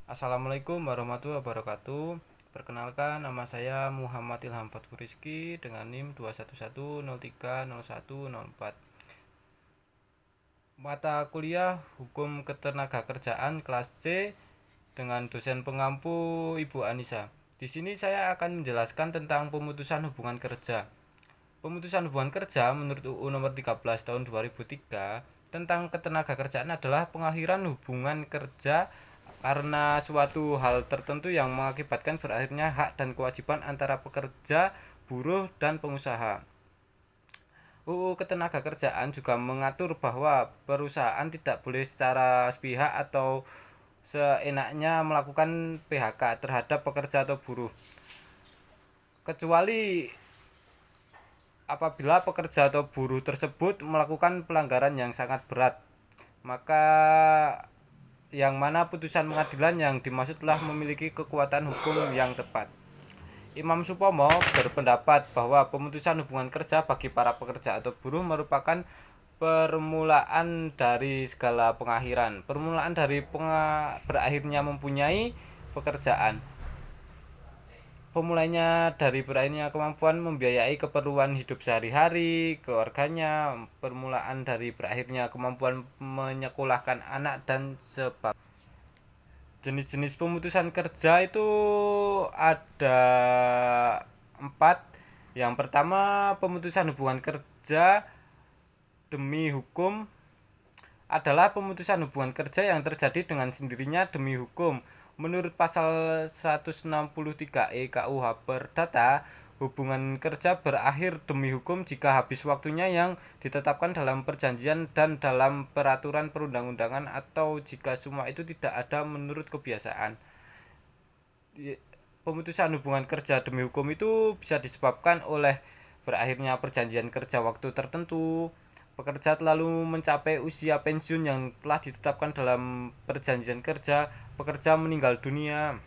Assalamualaikum warahmatullahi wabarakatuh. Perkenalkan, nama saya Muhammad Ilham Fatku Rizky dengan NIM 211030104. Mata kuliah Hukum Ketenagakerjaan kelas C dengan dosen pengampu Ibu Anissa. Di sini saya akan menjelaskan tentang pemutusan hubungan kerja. Pemutusan hubungan kerja menurut UU Nomor 13 Tahun 2003 tentang ketenagakerjaan adalah pengakhiran hubungan kerja karena suatu hal tertentu yang mengakibatkan berakhirnya hak dan kewajiban antara pekerja, buruh, dan pengusaha. UU Ketenagakerjaan juga mengatur bahwa perusahaan tidak boleh secara sepihak atau seenaknya melakukan PHK terhadap pekerja atau buruh, kecuali apabila pekerja atau buruh tersebut melakukan pelanggaran yang sangat berat, maka yang mana putusan pengadilan yang dimaksud telah memiliki kekuatan hukum yang tepat. Imam Supomo berpendapat bahwa pemutusan hubungan kerja bagi para pekerja atau buruh merupakan permulaan dari segala pengakhiran, permulaan dari berakhirnya mempunyai pekerjaan, pemulainya dari berakhirnya kemampuan membiayai keperluan hidup sehari-hari keluarganya, permulaan dari berakhirnya kemampuan menyekolahkan anak dan sebagainya. Jenis-jenis pemutusan kerja itu ada empat. Yang pertama, pemutusan hubungan kerja demi hukum adalah pemutusan hubungan kerja yang terjadi dengan sendirinya demi hukum. Menurut pasal 163 KUH Perdata, hubungan kerja berakhir demi hukum jika habis waktunya yang ditetapkan dalam perjanjian dan dalam peraturan perundang-undangan atau jika semua itu tidak ada menurut kebiasaan. Pemutusan hubungan kerja demi hukum itu bisa disebabkan oleh berakhirnya perjanjian kerja waktu tertentu, pekerja terlalu mencapai usia pensiun yang telah ditetapkan dalam perjanjian kerja, pekerja meninggal dunia.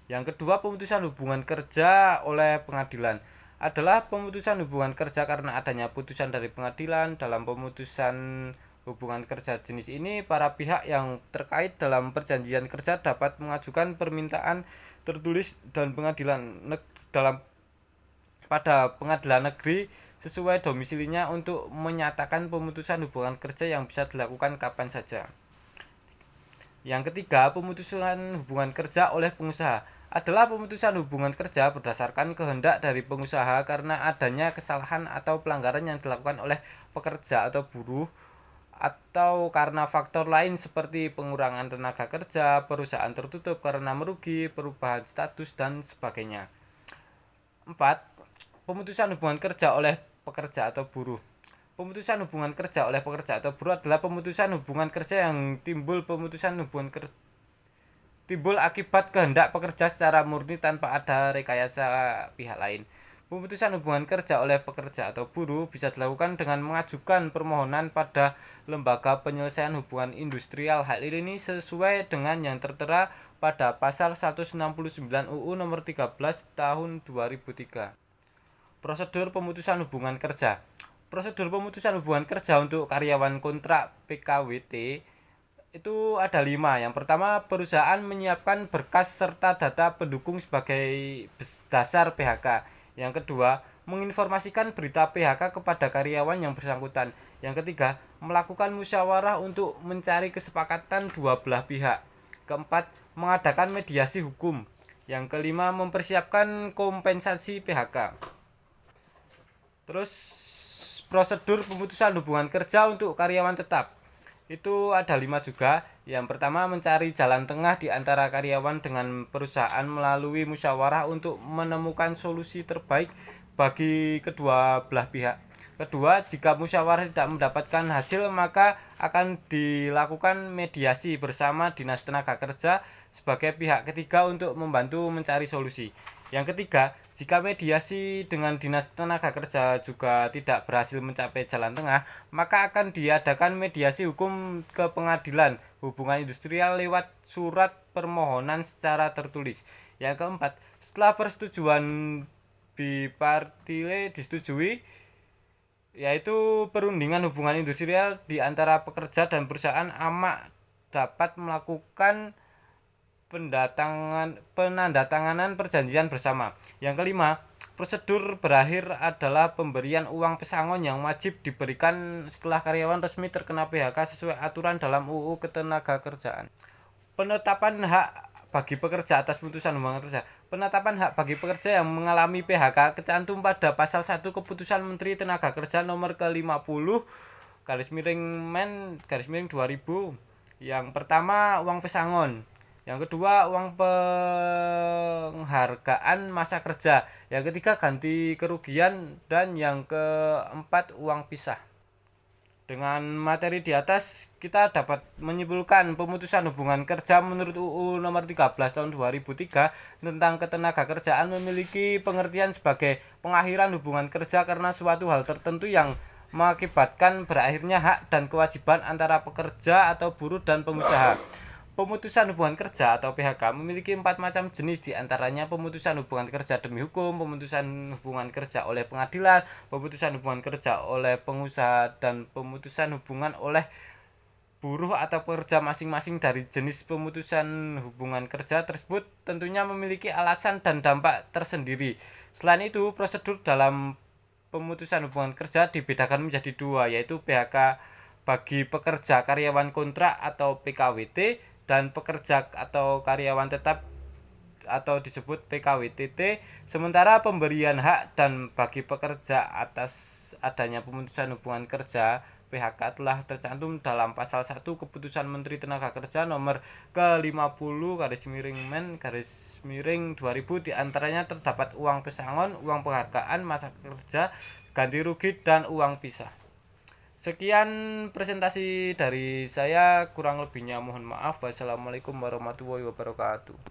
Yang kedua, pemutusan hubungan kerja oleh pengadilan adalah pemutusan hubungan kerja karena adanya putusan dari pengadilan. Dalam pemutusan hubungan kerja jenis ini, para pihak yang terkait dalam perjanjian kerja dapat mengajukan permintaan tertulis dan dalam pada pengadilan negeri sesuai domisilinya untuk menyatakan pemutusan hubungan kerja yang bisa dilakukan kapan saja. Yang ketiga, pemutusan hubungan kerja oleh pengusaha adalah pemutusan hubungan kerja berdasarkan kehendak dari pengusaha karena adanya kesalahan atau pelanggaran yang dilakukan oleh pekerja atau buruh, atau karena faktor lain seperti pengurangan tenaga kerja, perusahaan tertutup karena merugi, perubahan status, dan sebagainya. 4. Pemutusan hubungan kerja oleh pekerja atau buruh. Pemutusan hubungan kerja oleh pekerja atau buruh adalah pemutusan hubungan kerja yang timbul akibat kehendak pekerja secara murni tanpa ada rekayasa pihak lain. Pemutusan hubungan kerja oleh pekerja atau buruh bisa dilakukan dengan mengajukan permohonan pada lembaga penyelesaian hubungan industrial. Hal ini sesuai dengan yang tertera pada pasal 169 UU Nomor 13 Tahun 2003. Prosedur pemutusan hubungan kerja. Prosedur pemutusan hubungan kerja untuk karyawan kontrak PKWT itu ada 5. Yang pertama, perusahaan menyiapkan berkas serta data pendukung sebagai dasar PHK. Yang kedua, menginformasikan berita PHK kepada karyawan yang bersangkutan. Yang ketiga, melakukan musyawarah untuk mencari kesepakatan dua belah pihak. Keempat, mengadakan mediasi hukum. Yang kelima, mempersiapkan kompensasi PHK. Terus prosedur pemutusan hubungan kerja untuk karyawan tetap itu ada 5 juga. Yang pertama, mencari jalan tengah di antara karyawan dengan perusahaan melalui musyawarah untuk menemukan solusi terbaik bagi kedua belah pihak. Kedua, jika musyawarah tidak mendapatkan hasil, maka akan dilakukan mediasi bersama Dinas Tenaga Kerja sebagai pihak ketiga untuk membantu mencari solusi. Yang ketiga, jika mediasi dengan Dinas Tenaga Kerja juga tidak berhasil mencapai jalan tengah, maka akan diadakan mediasi hukum ke pengadilan hubungan industrial lewat surat permohonan secara tertulis. Yang keempat, setelah persetujuan bipartite disetujui, yaitu perundingan hubungan industrial di antara pekerja dan perusahaan, AMAK dapat melakukan penandatanganan perjanjian bersama. Yang kelima, prosedur berakhir adalah pemberian uang pesangon yang wajib diberikan setelah karyawan resmi terkena PHK sesuai aturan dalam UU Ketenagakerjaan. Penetapan hak bagi pekerja atas putusan hubungan kerja. Penetapan hak bagi pekerja yang mengalami PHK kecantum pada pasal 1 Keputusan Menteri Tenaga Kerja nomor ke-50 garis miring Men garis miring 2000. Yang pertama, uang pesangon. Yang kedua, uang penghargaan masa kerja. Yang ketiga, ganti kerugian. Dan yang keempat, uang pisah. Dengan materi di atas, kita dapat menyimpulkan pemutusan hubungan kerja menurut UU nomor 13 tahun 2003 tentang ketenagakerjaan memiliki pengertian sebagai pengakhiran hubungan kerja karena suatu hal tertentu yang mengakibatkan berakhirnya hak dan kewajiban antara pekerja atau buruh dan pengusaha. Pemutusan hubungan kerja atau PHK memiliki 4 macam jenis, diantaranya pemutusan hubungan kerja demi hukum, pemutusan hubungan kerja oleh pengadilan, pemutusan hubungan kerja oleh pengusaha, dan pemutusan hubungan oleh buruh atau pekerja. Masing-masing dari jenis pemutusan hubungan kerja tersebut tentunya memiliki alasan dan dampak tersendiri. Selain itu, prosedur dalam pemutusan hubungan kerja dibedakan menjadi dua, yaitu PHK bagi pekerja karyawan kontrak atau PKWT dan pekerja atau karyawan tetap atau disebut PKWTT. Sementara pemberian hak dan bagi pekerja atas adanya pemutusan hubungan kerja PHK telah tercantum dalam pasal 1 Keputusan Menteri Tenaga Kerja nomor ke-50 garis miring Men garis miring 2000. Diantaranya terdapat uang pesangon, uang penghargaan masa kerja, ganti rugi, dan uang pisah. Sekian presentasi dari saya, kurang lebihnya mohon maaf. Wassalamualaikum warahmatullahi wabarakatuh.